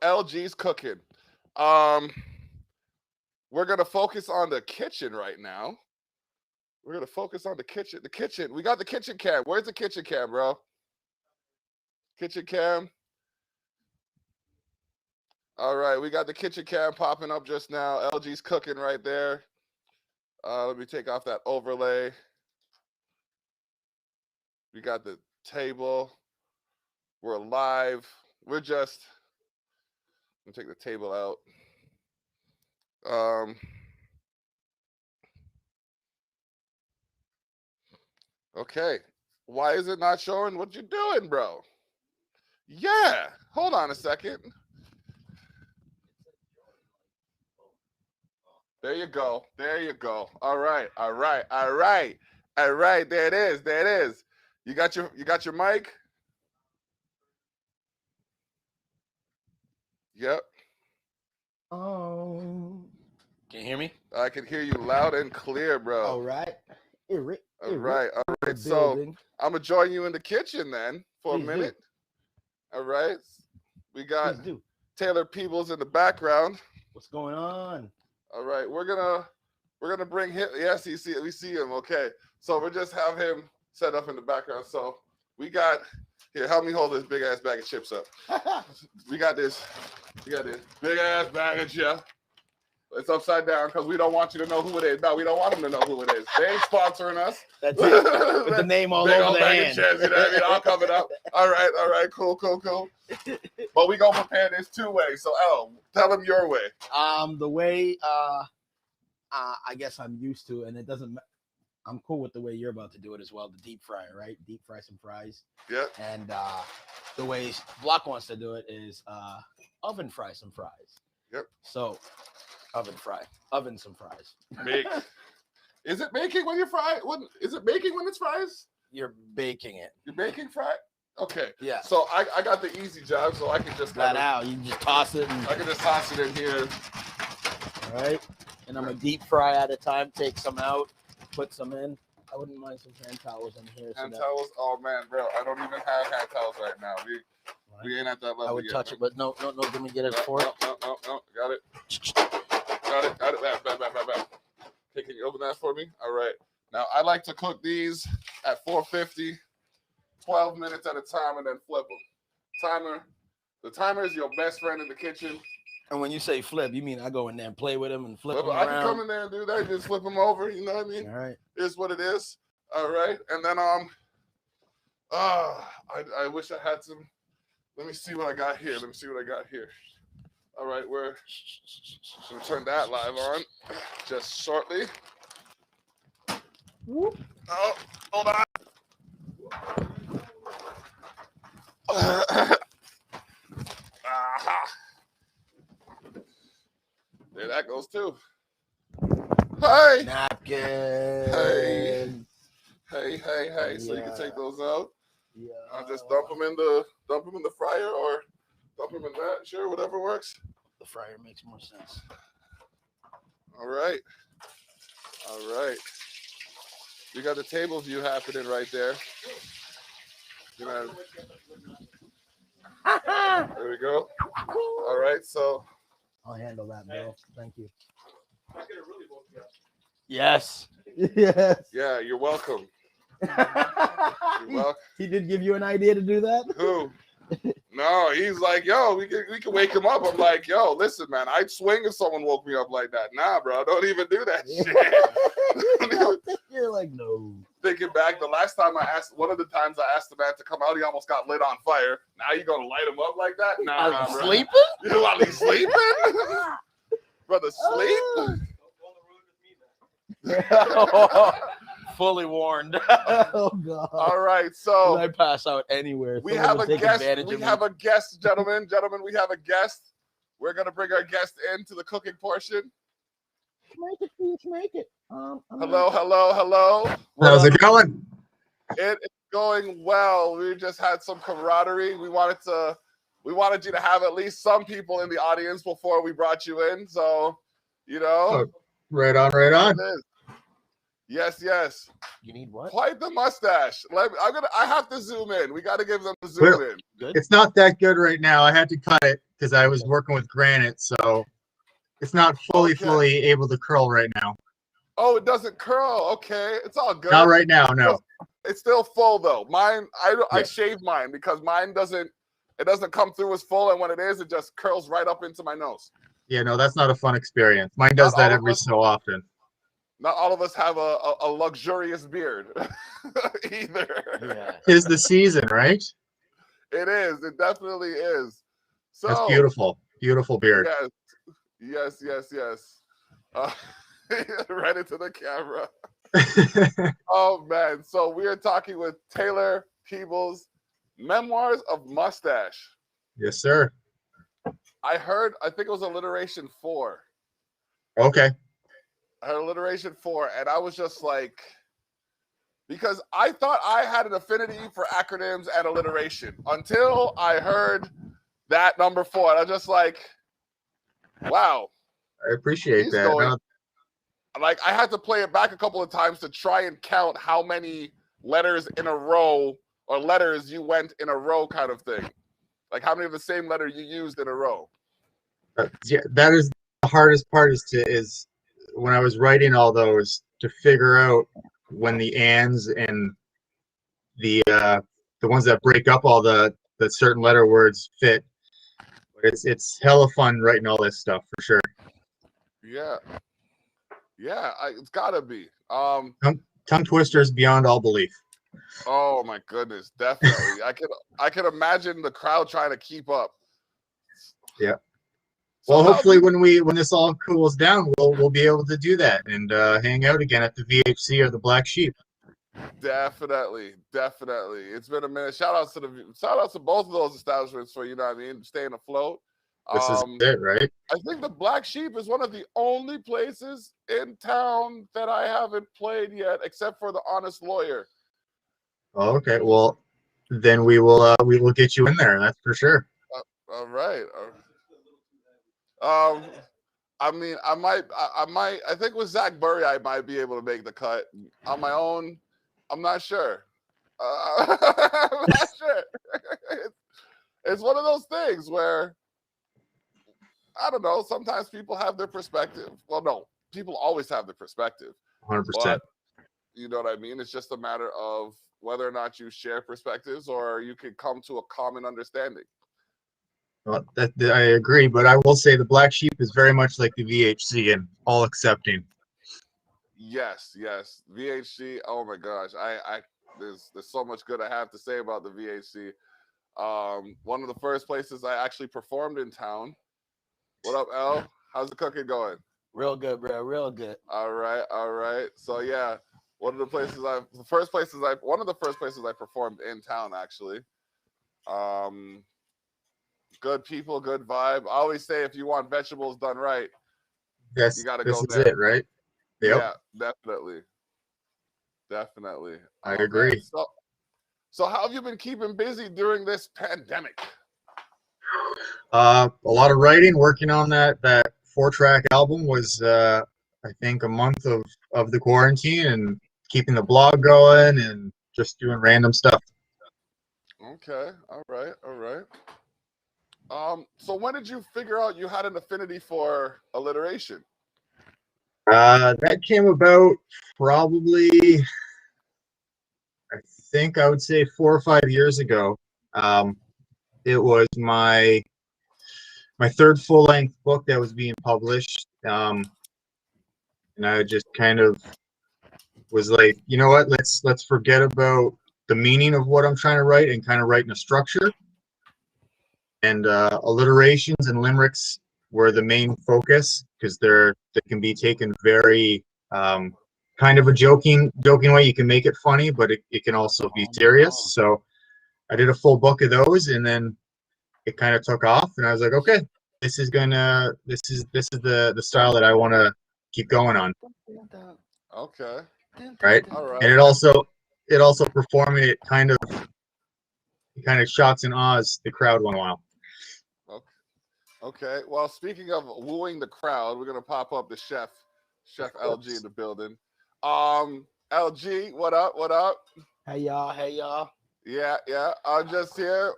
LG's cooking. We're gonna focus on the kitchen right now. We're gonna focus on the kitchen. The kitchen. We got the kitchen cam. Where's the kitchen cam, bro? Kitchen cam. All right, we got the kitchen cam popping up just now. LG's cooking right there. Let me take off that overlay. We got the table. We're live. We're just. Let me take the table out. Okay. Why is it not showing what you're doing, bro? Yeah. Hold on a second. There you go. There you go. All right. All right. All right. All right. There it is. There it is. You got your mic? Yep. Can you hear me? I can hear you loud and clear, bro. All right. All right. All right. So I'm gonna join you in the kitchen then for a minute. All right. We got Taylor Peebles in the background. What's going on? All right. We're gonna bring him. Yes, we see him. Okay. So we'll just have him set up in the background. So we got here. Help me hold this big ass bag of chips up. We got this big ass bag of chips. It's upside down because we don't want you to know who it is. No, we don't want them to know who it is. They ain't sponsoring us. That's it. With the name all over the hand. Chips, you know what I mean? All coming up. All right. Cool. But we gonna prepare this two ways. So, L, tell them your way. The way I guess I'm used to, and it doesn't. I'm cool with the way you're about to do it as well. The deep fry, right? Deep fry some fries. Yeah. And the way Block wants to do it is oven fry some fries. Yep. So. Oven some fries. Is it baking when you fry? Is it baking when it's fries? You're baking it. You're baking fry? Okay. Yeah. So I got the easy job, so I can just that out. You can just toss it. I can just toss it in here. All right. And I'm a deep fry at a time. Take some out. Put some in. I wouldn't mind some hand towels in here. Hand towels? Oh man, bro, I don't even have hand towels right now. We ain't at that level. I would yet, touch it, but no. Let me get it for it. No. Got it. Back. Okay, can you open that for me? All right. Now, I like to cook these at 450, 12 minutes at a time, and then flip them. The timer is your best friend in the kitchen. And when you say flip, you mean I go in there and play with them and flip them I around? can come in there and do that. Just flip them over. You know what I mean? All right. It's what it is. All right. And then, I wish I had some. Let me see what I got here. All right, we're going to turn that live on just shortly. Whoop. Oh, hold on. There that goes too. Hey. Napkin. Hey. So you can take those out. Yeah. I'll just dump them in the fryer or dump them in that. Sure, whatever works. The fryer makes more sense. All right. We got the table view happening right there. There we go. All right, so I'll handle that, Bill. Thank you. Yes. Yes. Yeah, you're welcome. He did give you an idea to do that? Who? No, he's like, yo, we can wake him up. I'm like, yo, listen, man, I'd swing if someone woke me up like that. Nah, bro, don't even do that shit. You're like, no. Thinking back, one of the times I asked the man to come out, he almost got lit on fire. Now you gonna light him up like that? Nah, bro. Sleeping? You while he's sleeping? Brother, sleep? Fully warned. Oh God! All right, so I pass out anywhere. We have a guest. We have a guest, gentlemen. We have a guest. We're gonna bring our guest into the cooking portion. Make it. Hello. How's it going? It is going well. We just had some camaraderie. We wanted you to have at least some people in the audience before we brought you in. So, Oh, right on. Yes. You need what? Quite the mustache. I have to zoom in. We got to give them the zoom in. Good. It's not that good right now. I had to cut it because I was working with granite, so it's not fully able to curl right now. Oh, it doesn't curl. Okay, it's all good. Not right now, no. It's still full though. Mine, I shave mine because mine doesn't. It doesn't come through as full, and when it is, it just curls right up into my nose. Yeah, no, that's not a fun experience. Mine does that every so often. Not all of us have a luxurious beard either. Yeah. Tis the season, right? It is. It definitely is. So That's beautiful. Beautiful beard. Yes. Right into the camera. Oh man. So we are talking with Taylor Peebles, Memoirs of Mustache. Yes, sir. I think it was Alliteration 4. Okay. I heard Alliteration 4, and I was just like, because I thought I had an affinity for acronyms and alliteration until I heard that number 4. And I was just like, wow. I appreciate that. Going, like, I had to play it back a couple of times to try and count how many letters in a row or letters you went in a row kind of thing. Like how many of the same letter you used in a row. Yeah, that is the hardest part is when I was writing all those to figure out when the ands and the ones that break up all the certain letter words fit. But it's hella fun writing all this stuff for sure. Yeah, it's gotta be. Tongue twisters beyond all belief. Oh my goodness, definitely. I can imagine the crowd trying to keep up. Yeah. So well, hopefully when this all cools down, we'll be able to do that and hang out again at the VHC or the Black Sheep. Definitely. It's been a minute. Shout outs to both of those establishments for, you know what I mean, staying afloat. This is it, right? I think the Black Sheep is one of the only places in town that I haven't played yet, except for the Honest Lawyer. Oh, okay. Well, then we will get you in there. That's for sure. All right. I mean, I think with Zach Burry, I might be able to make the cut. On my own, I'm not sure. I'm not sure. It's one of those things where, I don't know, sometimes people have their perspective. Well, no, people always have their perspective. 100%. But, you know what I mean? It's just a matter of whether or not you share perspectives or you can come to a common understanding. Well, I agree, but I will say the Black Sheep is very much like the VHC and all accepting. Yes. VHC. Oh my gosh, there's so much good I have to say about the VHC. One of the first places I actually performed in town. What up, L? How's the cooking going? Real good, bro. Real good. All right. So yeah, one of the first places I performed in town actually. Good people, good vibe. I always say if you want vegetables done right, you gotta go there. This is it, right? Yep. Yeah, definitely. I agree. Man. So how have you been keeping busy during this pandemic? A lot of writing, working on that 4-track album was I think a month of the quarantine and keeping the blog going and just doing random stuff. Okay, all right. So when did you figure out you had an affinity for alliteration? That came about probably, I think I would say 4 or 5 years ago. It was my third full-length book that was being published, and I just kind of was like, you know what, let's forget about the meaning of what I'm trying to write and kind of write in a structure. And alliterations and limericks were the main focus because they can be taken very kind of a joking way. You can make it funny, but it can also be serious. So I did a full book of those, and then it kind of took off, and I was like, okay, this is the style that I want to keep going on. Okay. Right. All right. And it also performing it kind of shocks and awes the crowd one while. Okay. Well, speaking of wooing the crowd, we're gonna pop up the chef LG in the building. LG, what up? Hey y'all. Yeah. I'm just here.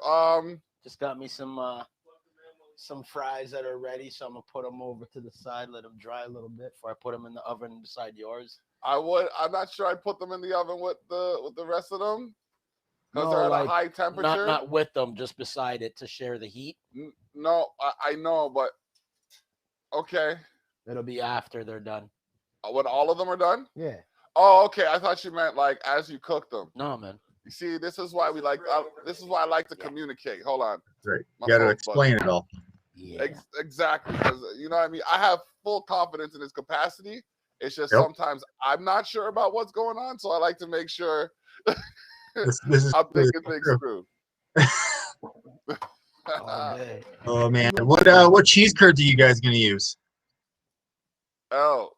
Just got me some some fries that are ready, so I'm gonna put them over to the side, let them dry a little bit before I put them in the oven beside yours. I'm not sure I'd put them in the oven with the rest of them because they're at a high temperature. Not with them, just beside it to share the heat. No, I know, but okay. It'll be after they're done. When all of them are done? Yeah. Oh, okay. I thought you meant like as you cook them. No, man. You see, this is why this is why I like to communicate. Hold on. Right. You got to explain it all. Yeah. Exactly. Because you know what I mean? I have full confidence in his capacity. It's just sometimes I'm not sure about what's going on. So I like to make sure this is I'm thinking things through. Oh man. What cheese curds are you guys gonna use? Oh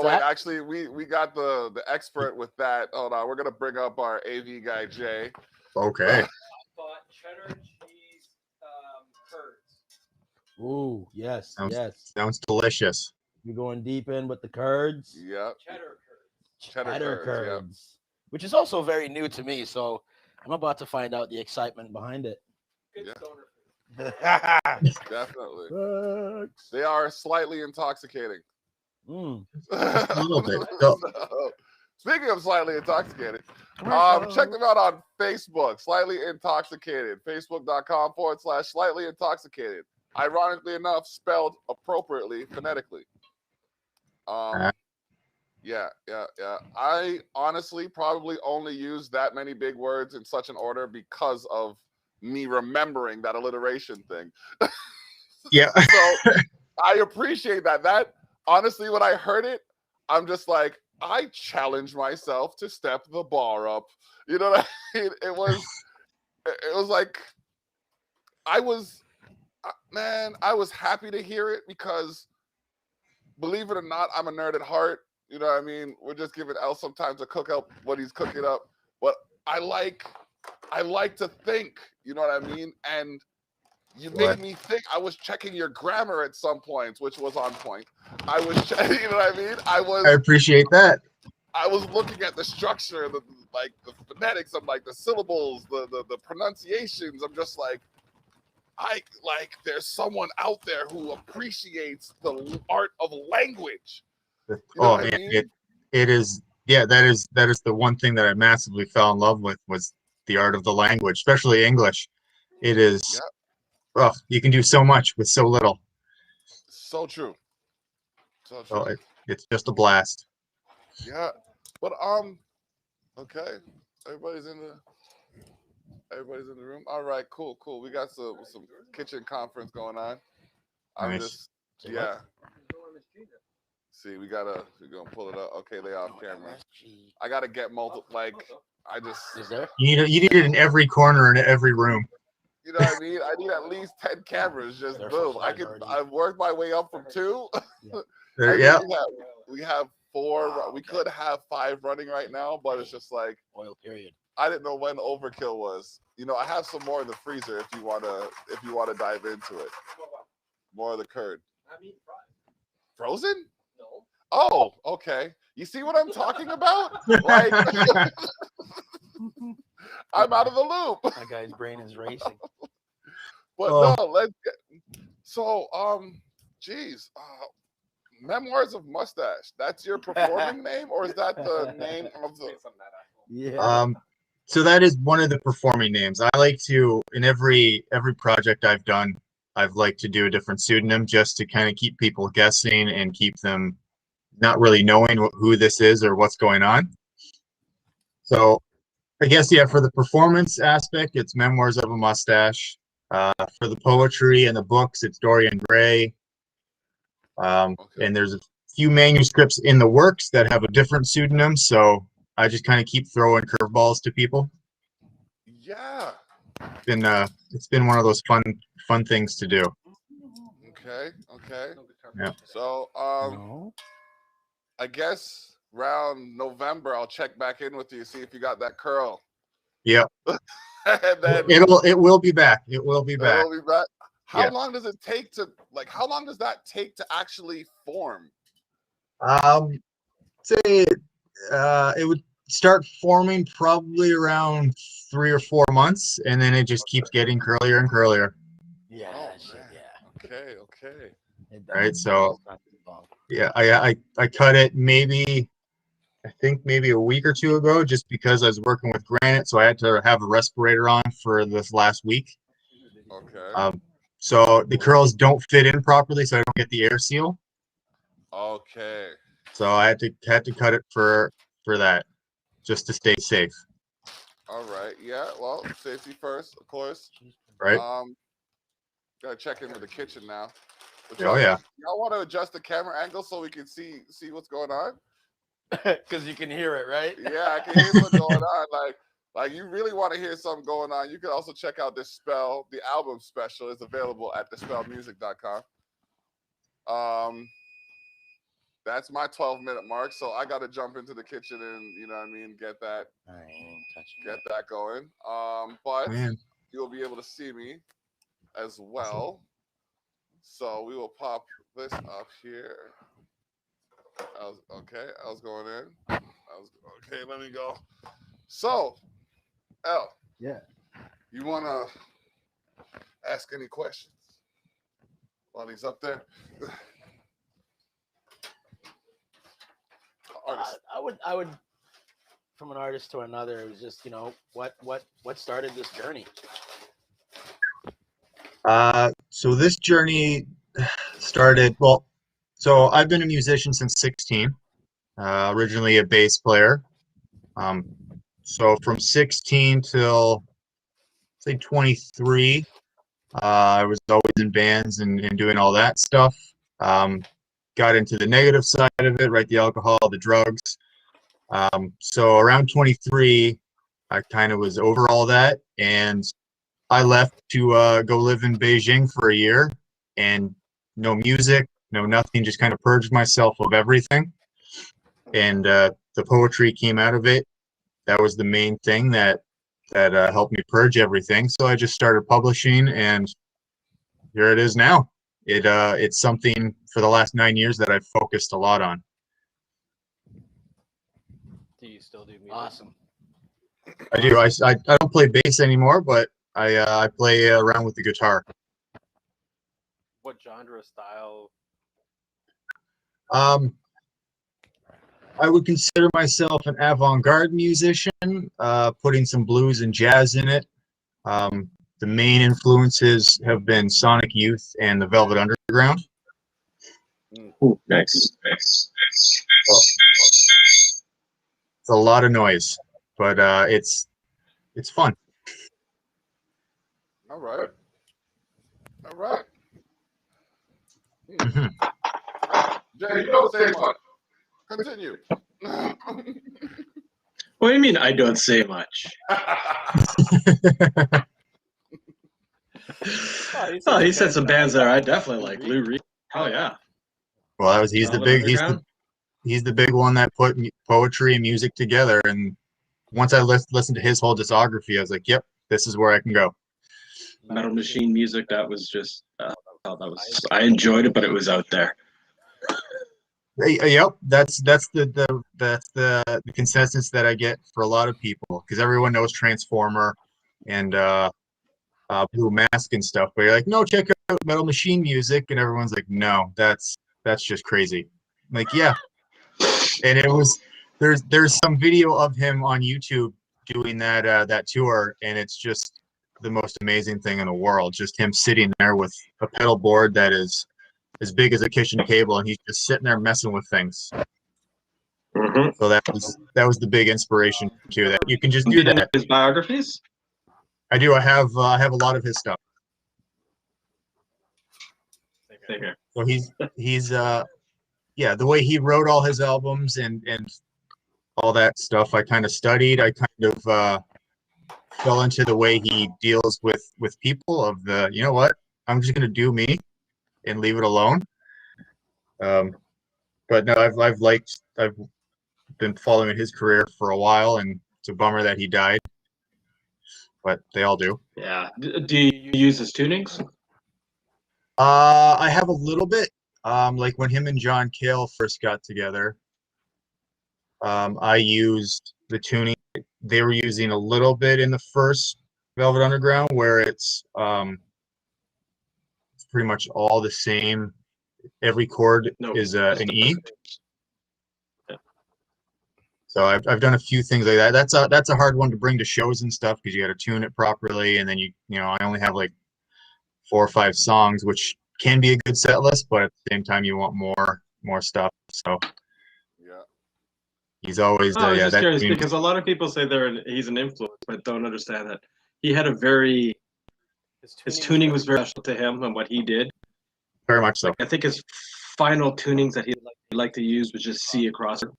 wait, actually we got the expert with that. Hold on, we're gonna bring up our AV guy Jay. Okay. Bought cheddar cheese curds. Ooh, yes, yes. Sounds delicious. You're going deep in with the curds. Yep. Cheddar curds. Which is also very new to me, so I'm about to find out the excitement behind it. Good stoner food. Definitely. They are slightly intoxicating. A little bit. Speaking of slightly intoxicated, check them out on Facebook, Slightly Intoxicated, facebook.com/slightly intoxicated. Ironically enough, spelled appropriately phonetically. Yeah. I honestly probably only use that many big words in such an order because of me remembering that alliteration thing. Yeah. So I appreciate that. That honestly, when I heard it, I'm just like, I challenge myself to step the bar up. You know what I mean? It was like, I was happy to hear it because, believe it or not, I'm a nerd at heart. You know what I mean? We're just giving L sometimes to cook up what he's cooking up. But I like to think, you know what I mean? And you made me think. I was checking your grammar at some points, which was on point. I was checking, you know what I mean? I appreciate that. I was looking at the structure, the phonetics of like the syllables, the pronunciations. I'm just like, there's someone out there who appreciates the art of language. You know man, I mean? it is. Yeah, that is the one thing that I massively fell in love with was the art of the language, especially English. It is. Yep. Oh, you can do so much with so little. So true. So true. Oh, it's just a blast. Yeah, but okay, everybody's in the room. All right, cool. We got some kitchen conference going on. I'm Nice. See, we're gonna pull it up. Okay, they off camera. I gotta get multiple. Is there? You need it in every corner in every room. You know what I mean? I need at least 10 cameras. Just boom. I've worked my way up from 2. Yeah. We have 4. Wow, we could have 5 running right now, but it's just like oil period. I didn't know when overkill was. You know, I have some more in the freezer if you wanna dive into it. More of the curd. I mean, Frozen? no. Oh, okay. You see what I'm talking about? Like, I'm out of the loop. My guy's brain is racing. But no, let's get so geez. Memoirs of Mustache. That's your performing name, or is that the name of the? Yeah. So that is one of the performing names. I like to, in every project I've done, I've liked to do a different pseudonym just to kind of keep people guessing and keep them not really knowing who this is or what's going on. So I guess, yeah, for the performance aspect, it's Memoirs of a Mustache. For the poetry and the books, it's Dorian Gray. And there's a few manuscripts in the works that have a different pseudonym, so I just kind of keep throwing curveballs to people. Yeah. It's been one of those fun things to do. Okay. Yeah. So I guess around November I'll check back in with you, see if you got that curl. Yeah. And then it will be back. It will be back. How long does it take to how long does that take to actually form? Say it would start forming probably around 3 or 4 months, and then it just keeps getting curlier and curlier. Yeah, Okay. Right. So yeah, I cut it I think maybe a week or two ago, just because I was working with granite, so I had to have a respirator on for this last week. Okay. So the curls don't fit in properly, so I don't get the air seal. Okay. So I had to cut it for that, just to stay safe. All right. Yeah. Well, safety first, of course. Right. Gotta check into the kitchen now. Oh yeah. Y'all want to adjust the camera angle so we can see what's going on? Because you can hear it, right? Yeah, I can hear what's going on. Like you really want to hear something going on. You can also check out this spell. The album special is available at thespellmusic.com. That's my 12-minute mark. So I got to jump into the kitchen and you know what I mean, get that going. But Man. you'll be able to see me as well. So we will pop this up here. I was going in. Okay, let me go. So, L. Yeah. You want to ask any questions while he's up there? I would, from an artist to another, it was just, what started this journey? So this journey started, well, so I've been a musician since 16, originally a bass player. So from 16 till say 23, I was always in bands and doing all that stuff. Got into the negative side of it, right? The alcohol, the drugs. So around 23, I kind of was over all that, and I left to go live in Beijing for a year, and no music, no nothing, just kind of purged myself of everything. And the poetry came out of it. That was the main thing that helped me purge everything. So I just started publishing, and here it is now. It's something for the last 9 years that I've focused a lot on. Do you still do music? Awesome. I do. I don't play bass anymore, but I play around with the guitar. What genre, style? I would consider myself an avant-garde musician, putting some blues and jazz in it. The main influences have been Sonic Youth and the Velvet Underground. Ooh, nice. Well, it's a lot of noise, but it's fun. All right. Mhm. Jay, you don't say much. Continue. What do you mean I don't say much? Oh, he said some bands there I definitely like. Lou Reed. Oh yeah. Well, he's the big one that put poetry and music together. And once I listened to his whole discography, I was like, "Yep, this is where I can go." Metal Machine music. That was just. I enjoyed it, but it was out there. Yep, that's the consensus that I get for a lot of people, because everyone knows Transformer and Blue Mask and stuff, but you're like, no, check out Metal Machine music, and everyone's like, no, that's just crazy. I'm like, yeah, and it was there's some video of him on YouTube doing that tour, and it's just the most amazing thing in the world. Just him sitting there with a pedal board that is as big as a kitchen table, and he's just sitting there messing with things. Mm-hmm. So that was the big inspiration too. That you can just do that. His biographies. I do. I have a lot of his stuff. So he's yeah, the way he wrote all his albums and all that stuff, I kind of studied. I kind of fell into the way he deals with people. Of the, you know what, I'm just gonna do me and leave it alone. But no, I've been following his career for a while, and it's a bummer that he died. But they all do. Yeah. Do you use his tunings? I have a little bit. Like when him and John Cale first got together, I used the tuning they were using a little bit in the first Velvet Underground, where it's pretty much all the same. Every chord No, is just an E. Yeah. So I've done a few things like that. That's a hard one to bring to shows and stuff because you got to tune it properly, and then you know I only have like 4 or 5 songs, which can be a good set list, but at the same time you want more stuff. So Yeah. he's always I was yeah just that curious tune- because a lot of people say he's an influence, but don't understand that he had his tuning was very special to him and what he did. very much so. Like I think his final tunings that he liked to use was just C across it.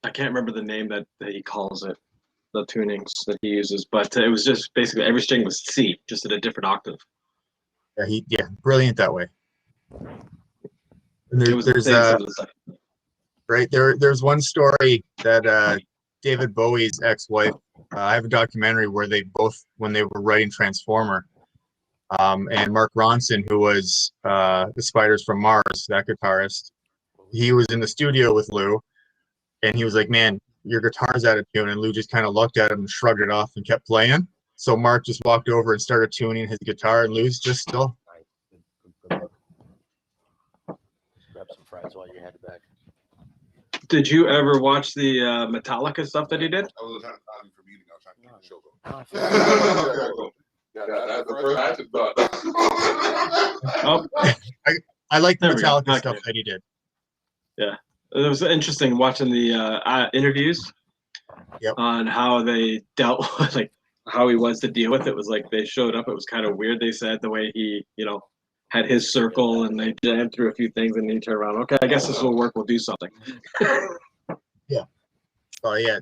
I can't remember the name that he calls it, the tunings that he uses, but it was just basically every string was C, just at a different octave. Yeah, brilliant that way. And It was there's insane, some of the stuff. right there's one story that David Bowie's ex-wife, I have a documentary where they both, when they were writing Transformer, and Mark Ronson, who was the Spiders from Mars, that guitarist, he was in the studio with Lou, and he was like, man, your guitar's out of tune, and Lou just kind of looked at him and shrugged it off and kept playing. So Mark just walked over and started tuning his guitar, and Lou's just still. Grab some fries while you're headed back. Did you ever watch the Metallica stuff that he did? I was trying to stop you from eating. I was trying to keep the show going. Yeah, that's the first match is done. Oh, I like the There we go. Metallica Okay. stuff that he did. it was interesting watching the interviews Yep. on how they dealt with, like, how he was to deal with it. It was like they showed up. It was kind of weird. They said the way he, had his circle and they jammed through a few things and then he turned around. Okay, I guess this will work. We'll do something. Oh yeah,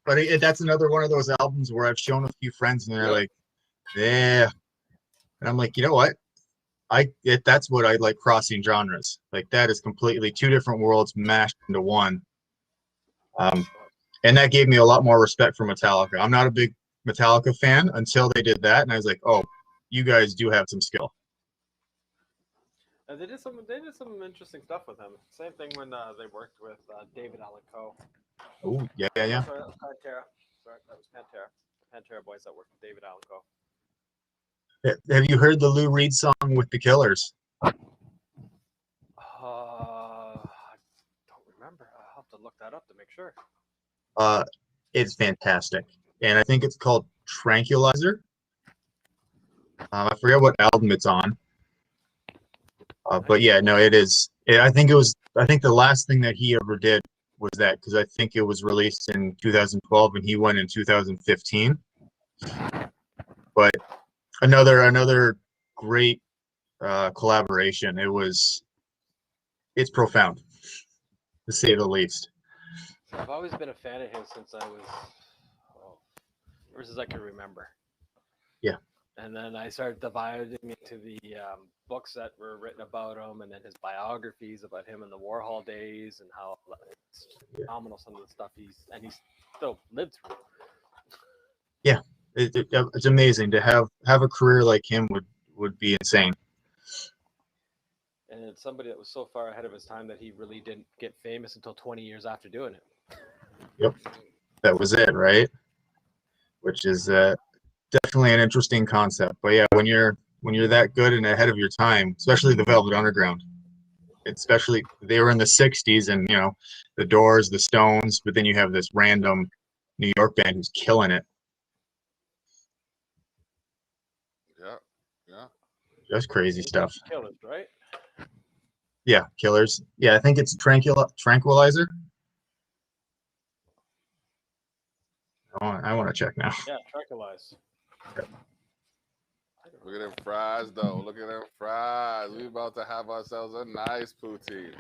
but that's another one of those albums where I've shown a few friends and they're like, yeah, and I'm like, you know what? That's what I like, crossing genres. Like that is completely 2 different worlds mashed into one. And that gave me a lot more respect for Metallica. I'm not a big Metallica fan until they did that, and I was like, oh, you guys do have some skill. They did some interesting stuff with him. Same thing when they worked with David Allan Coe. Oh yeah. Sorry, that was Pantera. Sorry, that was Pantera. Pantera boys that worked with David Allan Coe. Have you heard the Lou Reed song with the Killers? I don't remember. I'll have to look that up to make sure. It's fantastic, and I think it's called Tranquilizer. I forget what album it's on, but yeah, no, it is. I think the last thing that he ever did was that, because I think it was released in 2012 and he went in 2015. But another great collaboration. It's profound, to say the least. I've always been a fan of his since I was, ever since I can remember. Yeah. And then I started dividing into the books that were written about him, and then his biographies about him in the Warhol days, and how it's phenomenal some of the stuff he's still lived through. Yeah, it's amazing to have a career like him would be insane. And it's somebody that was so far ahead of his time that he really didn't get famous until 20 years after doing it. Yep, that was it, right? Which is definitely an interesting concept. But yeah, when you're that good and ahead of your time, especially the Velvet Underground, especially they were in the 60s, and the Doors, the Stones, but then you have this random New York band who's killing it. Yeah. That's crazy stuff. Killers, right? Yeah, Killers. Yeah, I think it's Tranquilizer. I want to check now. Yeah, Tranquilize. Look at them fries, though. Look at them fries. We about to have ourselves a nice poutine.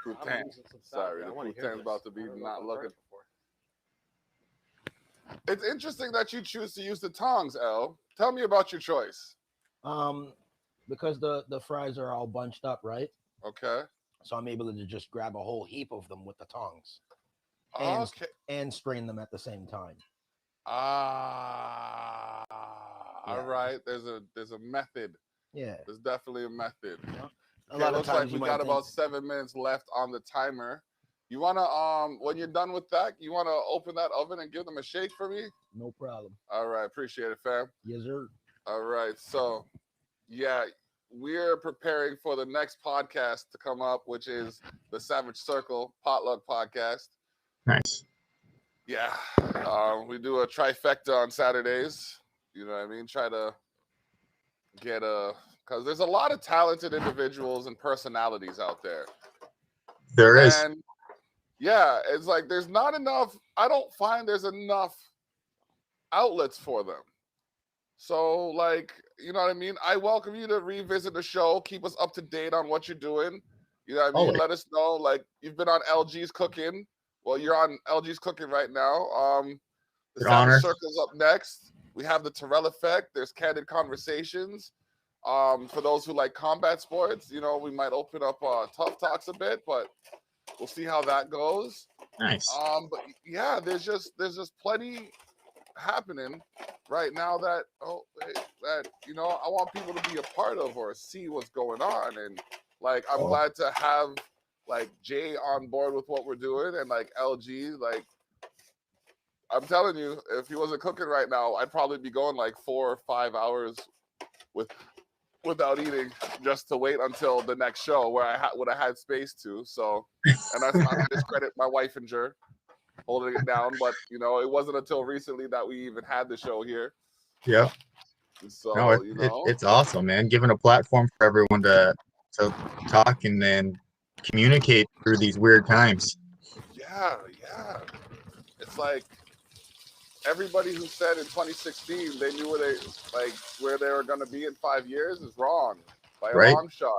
Poutine. Sorry, the poutine's about to be not looking. It's interesting that you choose to use the tongs, El. Tell me about your choice. Because the fries are all bunched up, right? Okay. So I'm able to just grab a whole heap of them with the tongs Okay. and strain them at the same time. All right. There's a method. Yeah. There's definitely a method. A lot of looks times like you we might got think, about 7 minutes left on the timer. You wanna when you're done with that, you wanna open that oven and give them a shake for me? no problem. All right, appreciate it, fam. Yes, sir. All right, so yeah, we're preparing for the next podcast to come up, which is the Savage Circle Potluck Podcast. Nice. Yeah, we do a trifecta on Saturdays. You know what I mean? Try to get because there's a lot of talented individuals and personalities out there. There is. And yeah, it's like there's not enough. I don't find there's enough outlets for them. So, like, you know what I mean? I welcome you to revisit the show. Keep us up to date on what you're doing. You know what I mean? Always. Let us know. Like, you've been on LG's Cooking. Well, you're on LG's Cooking right now. The An honor. Savage Circle's up next. We have the Terrell Effect. There's Candid Conversations. For those who like combat sports, you know, we might open up Tough Talks a bit, but we'll see how that goes. Nice. But yeah, there's just plenty happening right now that you know, I want people to be a part of or see what's going on. And like, I'm glad to have like Jay on board with what we're doing, and like LG. Like, I'm telling you, if he wasn't cooking right now, I'd probably be going like 4 or 5 hours without eating, just to wait until the next show where I would have had space to. So, and that's not to discredit my wife and Jer holding it down, but you know, it wasn't until recently that we even had the show here. Yeah. So No, you know, it's awesome, man. Giving a platform for everyone to talk and then communicate through these weird times. yeah. It's like everybody who said in 2016 they knew where they were going to be in 5 years is wrong by a long shot.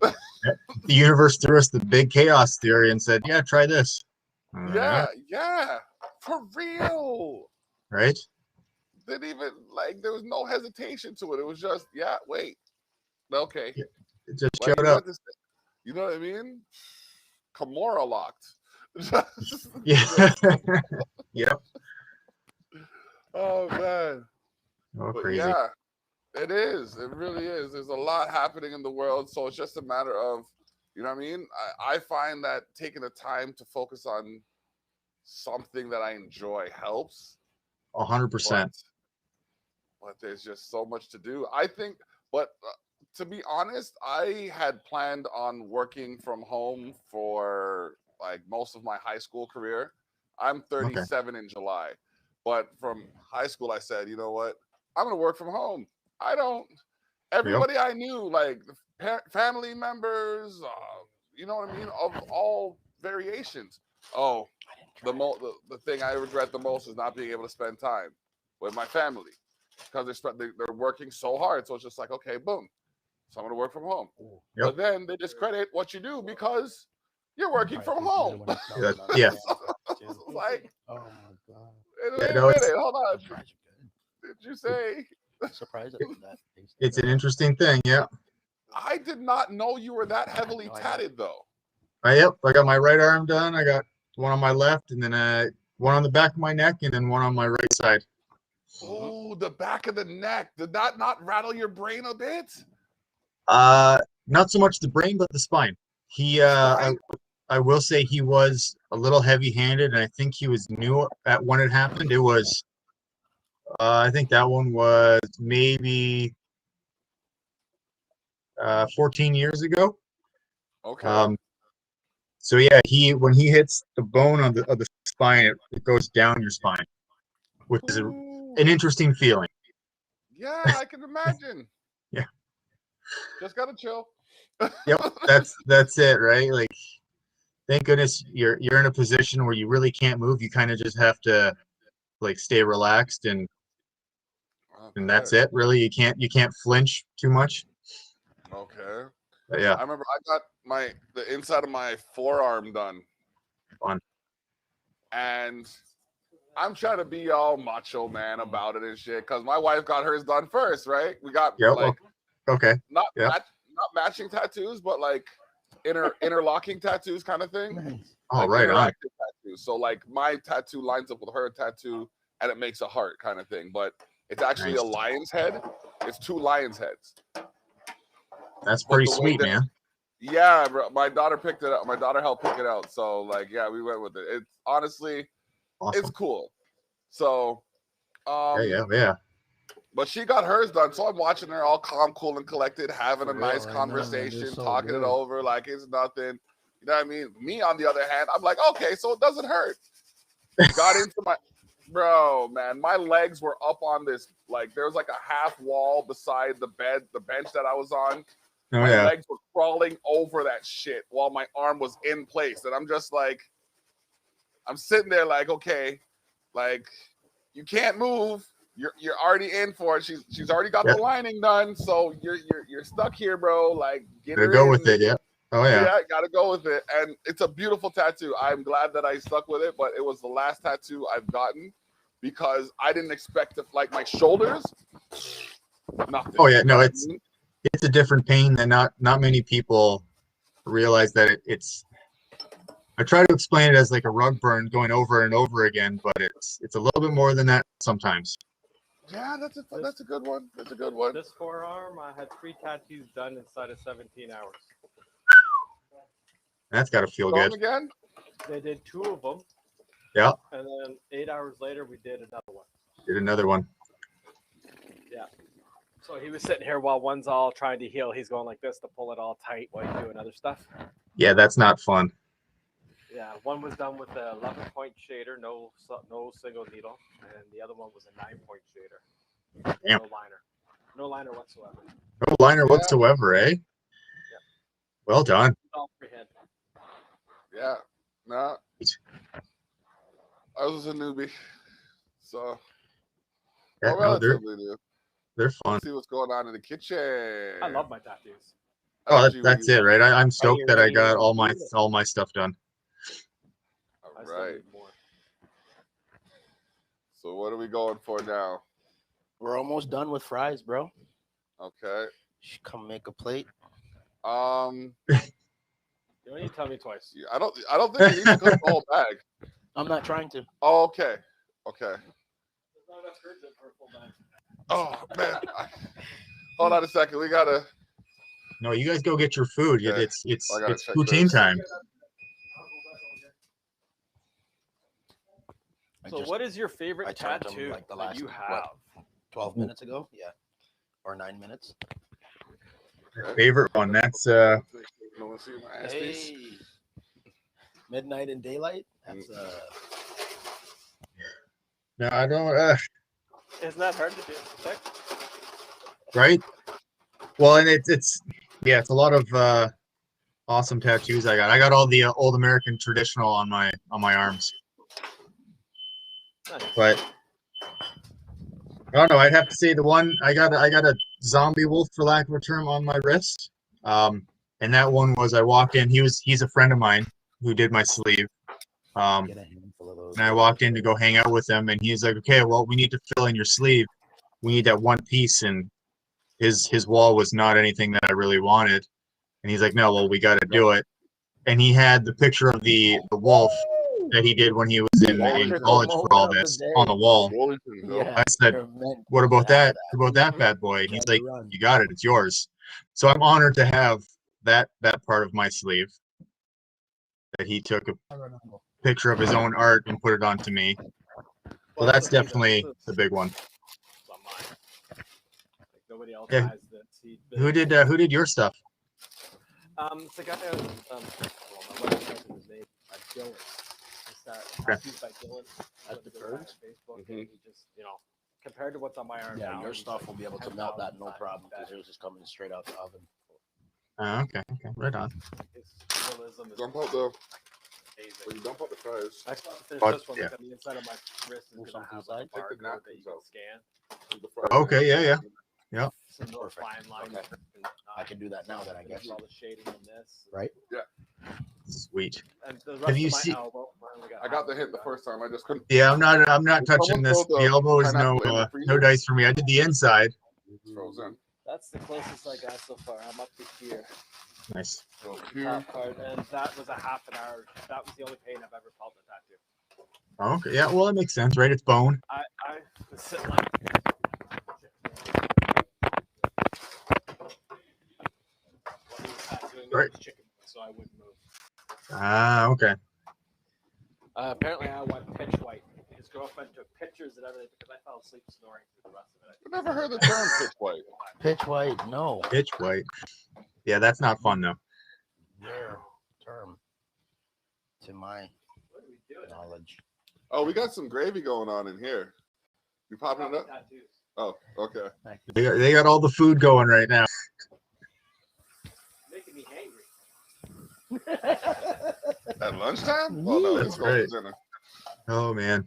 The universe threw us the big chaos theory and said, "Yeah, try this." Yeah, for real. Right? Didn't even like. There was no hesitation to it. It was just, yeah, wait, okay. Yeah, it just Like, showed up. You know what I mean? Kimura locked. Yeah. Yep. Oh man. Oh, But crazy. yeah, it is. It really is. There's a lot happening in the world, so it's just a matter of, you know what I mean? I find that taking the time to focus on something that I enjoy helps. 100%. But there's just so much to do. I think, but to be honest, I had planned on working from home for like most of my high school career. I'm 37 in July. But from high school, I said, you know what? I'm going to work from home. Everybody I knew, like family members, you know what I mean? Of all variations. Oh, the thing I regret the most is not being able to spend time with my family because they're working so hard. So it's just like, okay, boom. So I'm going to work from home. Yep. But then they discredit what you do because you're working from home. Yeah. Like, oh my god. Wait a minute, hold on. Did you say? Surprised at that. It's an interesting thing. Yeah. I did not know you were that heavily tatted, though. Yep. I got my right arm done. I got one on my left, and then one on the back of my neck, and then one on my right side. Oh, the back of the neck. Did that not rattle your brain a bit? Not so much the brain, but the spine. I will say he was a little heavy-handed, and I think he was new at when it happened. It was, I think that one was maybe 14 years ago. Okay. So yeah, when he hits the bone of the spine, it goes down your spine, which is an interesting feeling. Yeah, I can imagine. Yeah. Just gotta chill. Yep, that's it, right? Like, thank goodness you're in a position where you really can't move. You kind of just have to like stay relaxed and that's it. Really, you can't flinch too much. Okay. But yeah. I remember I got the inside of my forearm done. Fun. And I'm trying to be all macho man about it and shit because my wife got hers done first, right? We got okay. Not matching tattoos, but like interlocking tattoos kind of thing. Oh, like right on. Tattoos. So like my tattoo lines up with her tattoo and it makes a heart kind of thing, but it's actually a lion's head. It's 2 lions' heads. That's pretty sweet, man. Yeah, bro. My daughter picked it up. My daughter helped pick it out. So like, yeah, we went with it. It's honestly, awesome. It's cool. So, yeah. But she got hers done, so I'm watching her all calm, cool, and collected, having a For real, nice I know, man. They're conversation, so talking it good. over like it's nothing. You know what I mean? Me, on the other hand, I'm like, okay, so it doesn't hurt. Got into my bro, man. My legs were up on this, like there was like a half wall beside the bench that I was on. Oh My yeah. legs were crawling over that shit while my arm was in place, and I'm just like, I'm sitting there like, okay, like you can't move. You're already in for it. She's already got Yep. the lining done, so you're stuck here, bro. Like get Gotta her go in. with it. Yeah. Oh yeah. Yeah, gotta go with it. And it's a beautiful tattoo. I'm glad that I stuck with it, but it was the last tattoo I've gotten because I didn't expect to, like my shoulders. Nothing. Oh yeah. You know No, what I it's mean? a different pain that not many people realize that it's. I try to explain it as like a rug burn going over and over again, but it's a little bit more than that sometimes. Yeah, that's a good one. That's a good one. This forearm, I had 3 tattoos done inside of 17 hours. That's got to feel Go on good. again. They did 2 of them. Yeah. And then 8 hours later, we did another one. Did another one. Yeah. So he was sitting here while one's all trying to heal. He's going like this to pull it all tight while you're doing other stuff. Yeah, that's not fun. Yeah, one was done with a 11-point shader, no single needle, and the other one was a 9-point shader. Damn. No liner whatsoever. No liner whatsoever, eh? Yeah. Well done. All freehand. Yeah. No. I was a newbie, so Yeah, no, relatively new. they're fun. Let's see what's going on in the kitchen. I love my tattoos. Oh, that's it, right? I'm stoked you that I ready got to all do my stuff done. I All still right. need more. So what are we going for now? We're almost done with fries, bro. Okay. Should come make a plate. You don't need to tell me twice. Yeah, I don't think you need to cook the whole bag. I'm not trying to. Oh, okay. Okay. There's not enough curds in for a full bag. Oh man. Hold on a second. We gotta. No, you guys go get your food. Okay. It's I gotta it's check poutine this. time. So what is your I favorite told them, tattoo like, the that last, you what, have? 12 minutes ago? Yeah. Or 9 minutes. Favorite one. That's No one see my ass piece? Hey. Midnight and Daylight? That's no, I don't. Isn't that hard to do? Check. Right. Well, and it's a lot of awesome tattoos I got. I got all the old American traditional on my arms. Nice. But I don't know. I'd have to say the one I got a zombie wolf, for lack of a term, on my wrist. And that one was I walked in. He's a friend of mine who did my sleeve. get a handful of those. And I walked in to go hang out with him, and he's like, "Okay, well, we need to fill in your sleeve. We need that one piece." And his wall was not anything that I really wanted. And he's like, "No, well, we got to do it." And he had the picture of the wolf that he did when he was in college for all this on the wall. Yeah, I said, you're meant "What to about have that? What about that bad boy?" And he's Try like, to run. "You got it. It's yours." So I'm honored to have that part of my sleeve that he took a picture of his own art and put it onto me. Well, that's definitely the big one. It's on mine. Like nobody else Yeah. has this. Who did your stuff? It's the guy that well, my wife knows his name. Dylan. It's that tattoos by Dylan. That's the Put it birds? on Facebook, and he just, compared to what's on my arm Yeah, now, your he's stuff like will be able to 10,000 melt that no times problem because better. it was just coming straight out the oven. Okay, right on. His realism is Dump out the. amazing. When you dump out the fries. I still finish But- this one. yeah. Like, on the inside of my wrist is Move gonna something have aside. like a Take the barcode that you napkins can out. scan. Leave the fries Okay, in. yeah. Some little Perfect. fine lines. Okay. And, I can do that now then, I guess. All the shading in this. Right? Sweet. And the rest Have you of my seen? elbow, I got the hit the first time. I just couldn't. Yeah, I'm not touching Someone this. throw The the elbow is pineapple in the freezer? no dice for me. I did the inside. It's frozen. That's the closest I got so far. I'm up to here. Nice. So here. Top part, and that was a half an hour. That was the only pain I've ever felt in a tattoo. Okay, yeah. Well, it makes sense, right? It's bone. I was sitting like. While he was tattooing me, Right. it was chicken, so I wouldn't move. Ah, okay. Apparently, I went pitch white. His girlfriend took pictures and everything because I fell asleep snoring through the rest of it. I never heard the term pitch white. Pitch white, no. Pitch white. Yeah, that's not fun though. Rare term, to my What are we doing? knowledge. Oh, we got some gravy going on in here. You popping it up? Tattoos. Oh, okay. They got all the food going right now. Making me hangry. At lunchtime? Oh no, it's That's going right. for dinner. Oh man,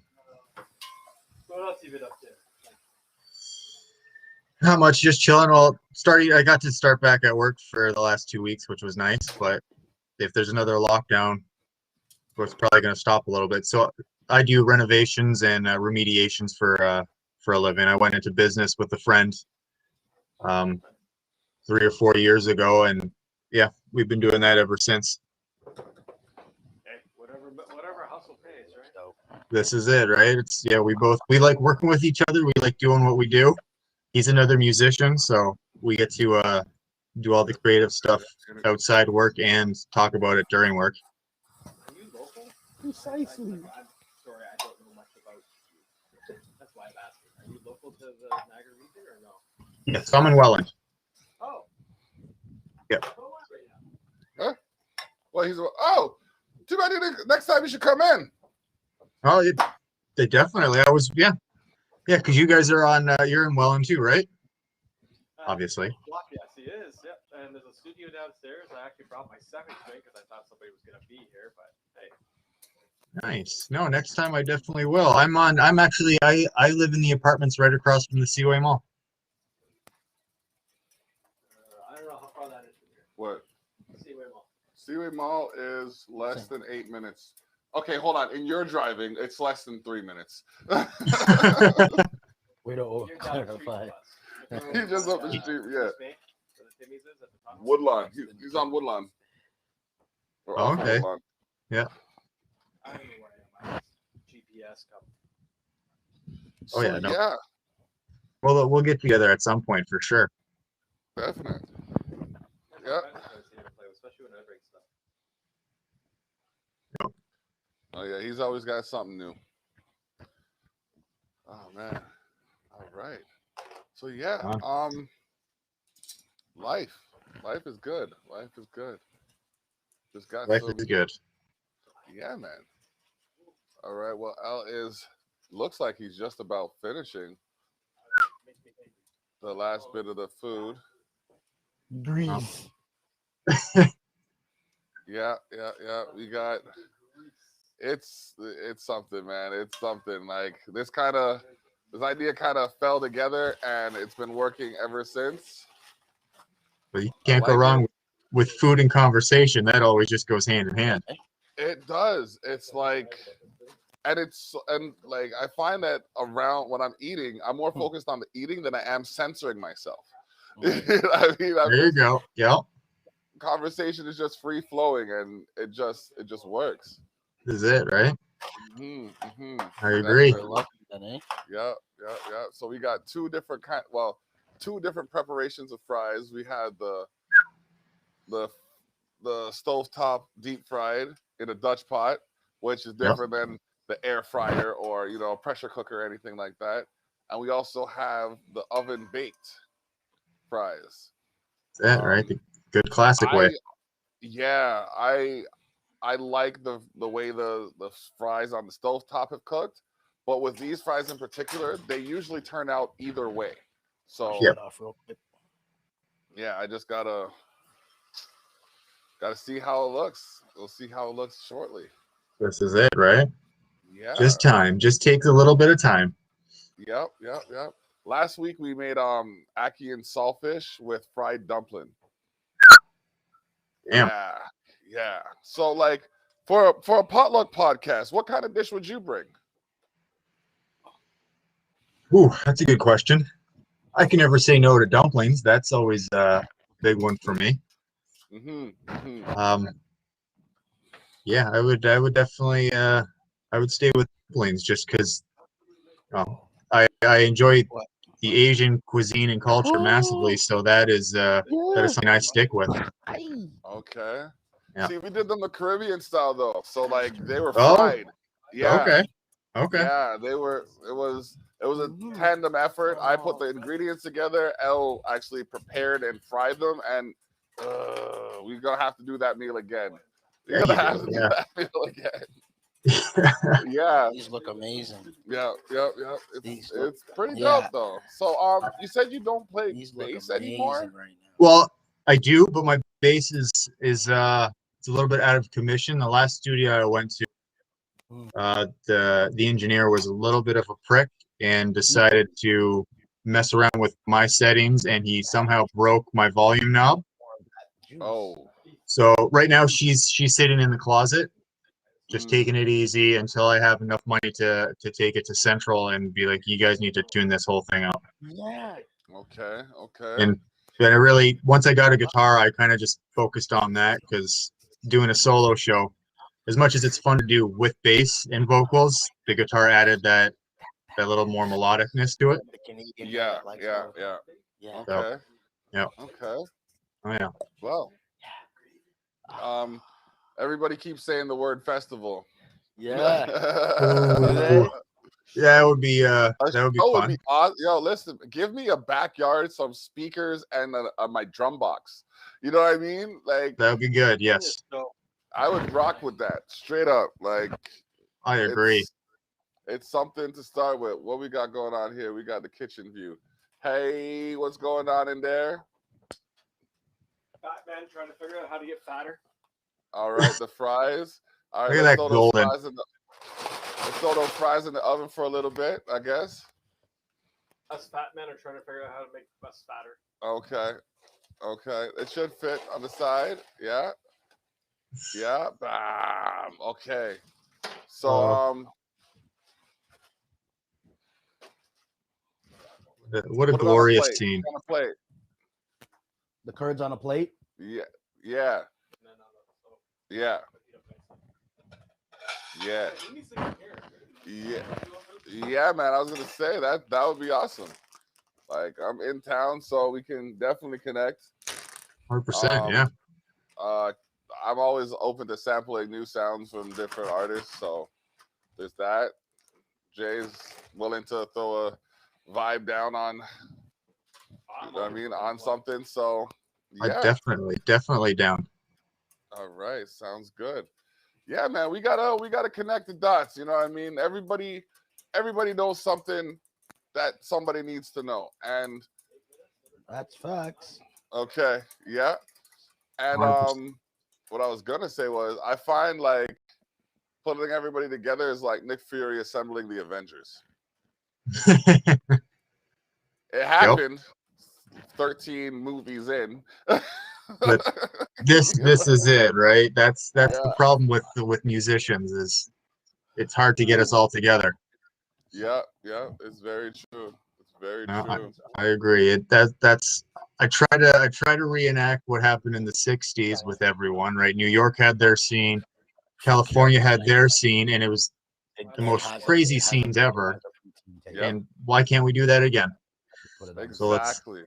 What else you been up to? not much. Just chilling. Well, I got to start back at work for the last 2 weeks, which was nice. But if there's another lockdown, it's probably going to stop a little bit. So I do renovations and remediations for a living. I went into business with a friend 3 or 4 years ago, and yeah, we've been doing that ever since. Hey, whatever hustle pays, right? So, This is it, right? We like working with each other. We like doing what we do. He's another musician, so we get to do all the creative stuff outside work and talk about it during work. Are you local? precisely. I'm sorry, I don't know much about you. That's why I'm asking. Are you local to the Niagara region or no? Yes, I'm in Welland. Oh. Yep. Well, too bad. Next time you should come in. Oh, they definitely. Because you guys are on. You're in Welland too, right? Obviously. Yes, he is. Yep. And there's a studio downstairs. I actually brought my 7 string because I thought somebody was going to be here, but hey. Nice. No, next time I definitely will. I live in the apartments right across from the Seaway Mall. I don't know how far that is from here. What? Seaway Mall. Seaway Mall is less than 8 minutes. Okay, hold on. In your driving, it's less than 3 minutes. Way to You're down the street clarify. from us. He's just up the street, yeah. Where the Timmy's is at the top. Woodlawn. He's on Woodlawn. Or off of Okay. Woodlawn. I don't know where I am. GPS come. Oh, yeah, no. Yeah, Well, we'll get together at some point for sure. definitely. That's Yeah. what friends here to play with, especially when I bring stuff. Oh yeah, he's always got something new. Oh man. All right. So yeah, life is good. Life is good. Just got Life some. is good. Yeah, man. All right. Well, looks like he's just about finishing Makes me hangry. the last bit of the food. Breathe. Yeah. We got. It's something, man. It's something. Like this idea kind of fell together, and it's been working ever since. But you can't I go like wrong it. with food and conversation. That always just goes hand in hand. It does. It's like, and like I find that around when I'm eating, I'm more focused on the eating than I am censoring myself. I mean, There you go. Yep. conversation is just free flowing, and it just works. This is it, right? I That's agree. We're lucky then, eh? Yeah. So we got two different preparations of fries. We had the stovetop deep fried in a Dutch pot, which is different than the air fryer or pressure cooker or anything like that. And we also have the oven baked fries. That's it, right? The good classic way. I like the way the fries on the stovetop have cooked, but with these fries in particular, they usually turn out either way. So Shut off real quick. yeah, I just gotta see how it looks. We'll see how it looks shortly. This is it, right? Yeah. Just time. Just takes a little bit of time. Yep. Last week we made ackee and saltfish with fried dumpling. Damn. Yeah. So like for a potluck podcast, what kind of dish would you bring? Ooh, that's a good question. I can never say no to dumplings. That's always a big one for me. Yeah, I would definitely I would stay with dumplings just because I enjoy the Asian cuisine and culture massively, so that is something I stick with. Okay. Yeah. See, we did them the Caribbean style though, so like they were Oh, fried. Yeah. Okay. Yeah, they were. It was a tandem effort. I put the ingredients together. Elle actually prepared and fried them, and we're gonna have to do that meal again. We're gonna have to do that meal again. Yeah. These look amazing. Yeah. These It's pretty yeah. dope though. So you said you don't play These look bass amazing anymore? right now. Well, I do, but my bass is it's a little bit out of commission. The last studio I went to, the engineer was a little bit of a prick and decided to mess around with my settings, and he somehow broke my volume knob. Oh. So right now she's sitting in the closet, just taking it easy until I have enough money to take it to Central and be like, you guys need to tune this whole thing up. Yeah. Okay. And then once I got a guitar, I kind of just focused on that, because doing a solo show, as much as it's fun to do with bass and vocals, the guitar added that little more melodicness to it. The Canadian Yeah. guy that likes Yeah. all- Yeah. Yeah. Okay. Yeah. Okay. Oh yeah. Well. Everybody keeps saying the word festival. Yeah. Yeah, it would be that would be fun. Awesome. Yo, listen, give me a backyard, some speakers, and my drum box. You know what I mean? Like, That would be good. Yes, I would rock with that straight up. Like, I agree. It's something to start with. What we got going on here? We got the kitchen view. Hey, what's going on in there? Fat man trying to figure out how to get fatter. All right, the fries. All right, Look at let's that throw golden. let's throw those fries in the oven for a little bit, I guess. Us fat men are trying to figure out how to make us fatter. Okay. It should fit on the side. Yeah. Bam. Okay. So what a put it on glorious plate. scene. On a plate. The curds on a plate. Yeah. No. Yeah. Yeah, man. I was gonna say that would be awesome. Like, I'm in town, so we can definitely connect. 100%. Yeah. I'm always open to sampling new sounds from different artists, so there's that. Jay's willing to throw a vibe down on, you know what I mean, on something. So yeah, definitely down. all right, sounds good. Yeah, man, we gotta connect the dots. You know what I mean? Everybody knows something that somebody needs to know, and That's facts. okay, yeah, and 100%. what I was gonna say was I find like putting everybody together is like Nick Fury assembling the Avengers. It happened 13 movies in. But this is it, right? That's the problem with musicians, is it's hard to get us all together. Yeah, it's very true. It's very true. I agree. I try to reenact what happened in the 60s with everyone, right? New York had their scene, California had their scene, and it was the most crazy scenes ever. Yep. And why can't we do that again? Exactly. So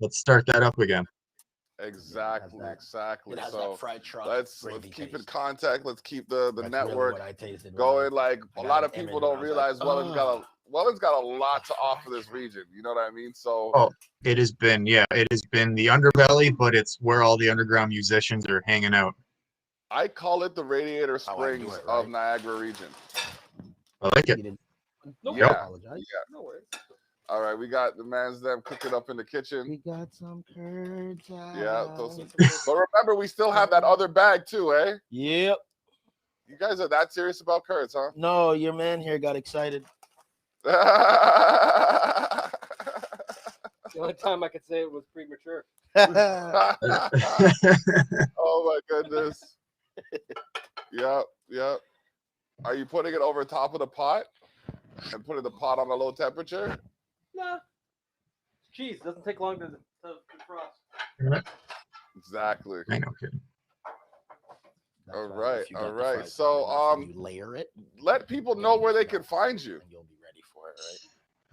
let's start that up again. Exactly. So let's keep in contact. Let's keep the network going. Like, a lot of people don't realize Welland's got a lot to offer this region. You know what I mean? So it has been the underbelly, but it's where all the underground musicians are hanging out. I call it the Radiator Springs of Niagara region. I like it. No worries. All right, we got the man's them cooking up in the kitchen. We got some curds out. Yeah, but remember, we still have that other bag too, eh? Yep. You guys are that serious about curds, huh? No, your man here got excited. The only time I could say it was premature. Oh my goodness. Yep. Are you putting it over top of the pot and putting the pot on a low temperature? Nah. Cheese doesn't take long to defrost. Exactly. I know, kidding. All right. So you layer it. Let people know where they can find you. You'll be ready for it,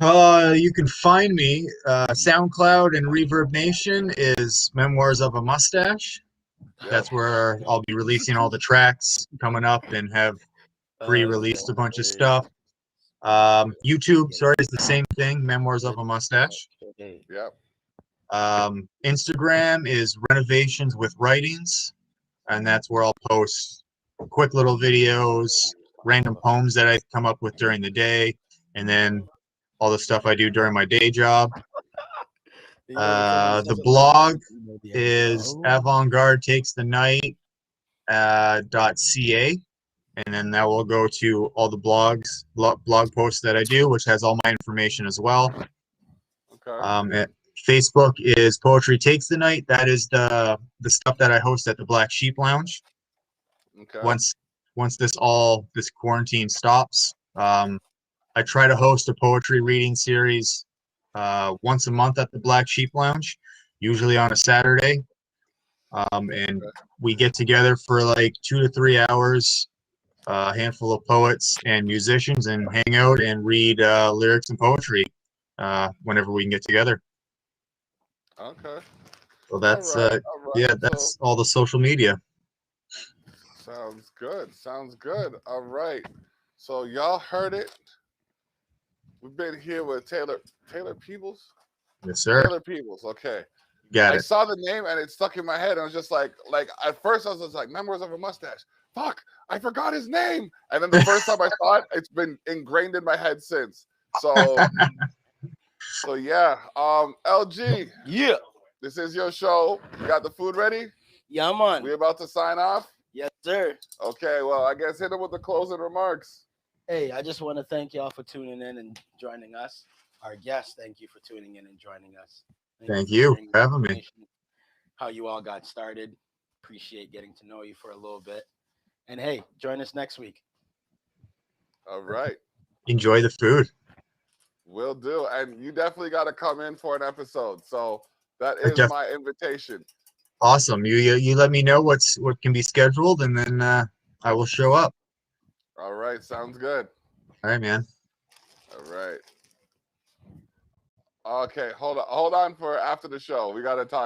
right? You can find me. SoundCloud and Reverb Nation is Memoirs of a Mustache. That's where I'll be releasing all the tracks coming up and have pre-released a bunch of stuff. YouTube, sorry, is the same thing. Memoirs of a Mustache. Yep. Instagram is Renovations with Writings, and that's where I'll post quick little videos, random poems that I come up with during the day, and then all the stuff I do during my day job. The blog is Avantgarde Takes the Night .ca, and then that will go to all the blog posts that I do, which has all my information as well. Okay. Facebook is Poetry Takes the Night. That is the stuff that I host at the Black Sheep Lounge. Okay. Once this quarantine stops, I try to host a poetry reading series once a month at the Black Sheep Lounge, usually on a Saturday. And we get together for like 2 to 3 hours, a handful of poets and musicians, and hang out and read lyrics and poetry whenever we can get together. Okay. So that's all right. yeah, that's all the social media. Sounds good. Sounds good. All right. So y'all heard it. We've been here with Taylor Peebles. Yes, sir. Taylor Peebles. Okay. Got I it. saw the name and it stuck in my head. And I was just like at first I was just like, Memoirs of a Mustache. Fuck, I forgot his name. And then the first time I saw it, it's been ingrained in my head since. So yeah. LG. Yeah. This is your show. You got the food ready? Yeah, man. We about to sign off? Yes, sir. Okay, well, I guess hit him with the closing remarks. Hey, I just want to thank y'all for tuning in and joining us. Our guests, thank you for tuning in and joining us. Thank you for for having me. How you all got started. Appreciate getting to know you for a little bit. And hey, join us next week. All right. Enjoy the food. Will do. And you definitely got to come in for an episode. So that is my invitation. Awesome. You let me know what can be scheduled, and then I will show up. All right. Sounds good. All right, man. All right. Okay. Hold on for after the show. We got to talk.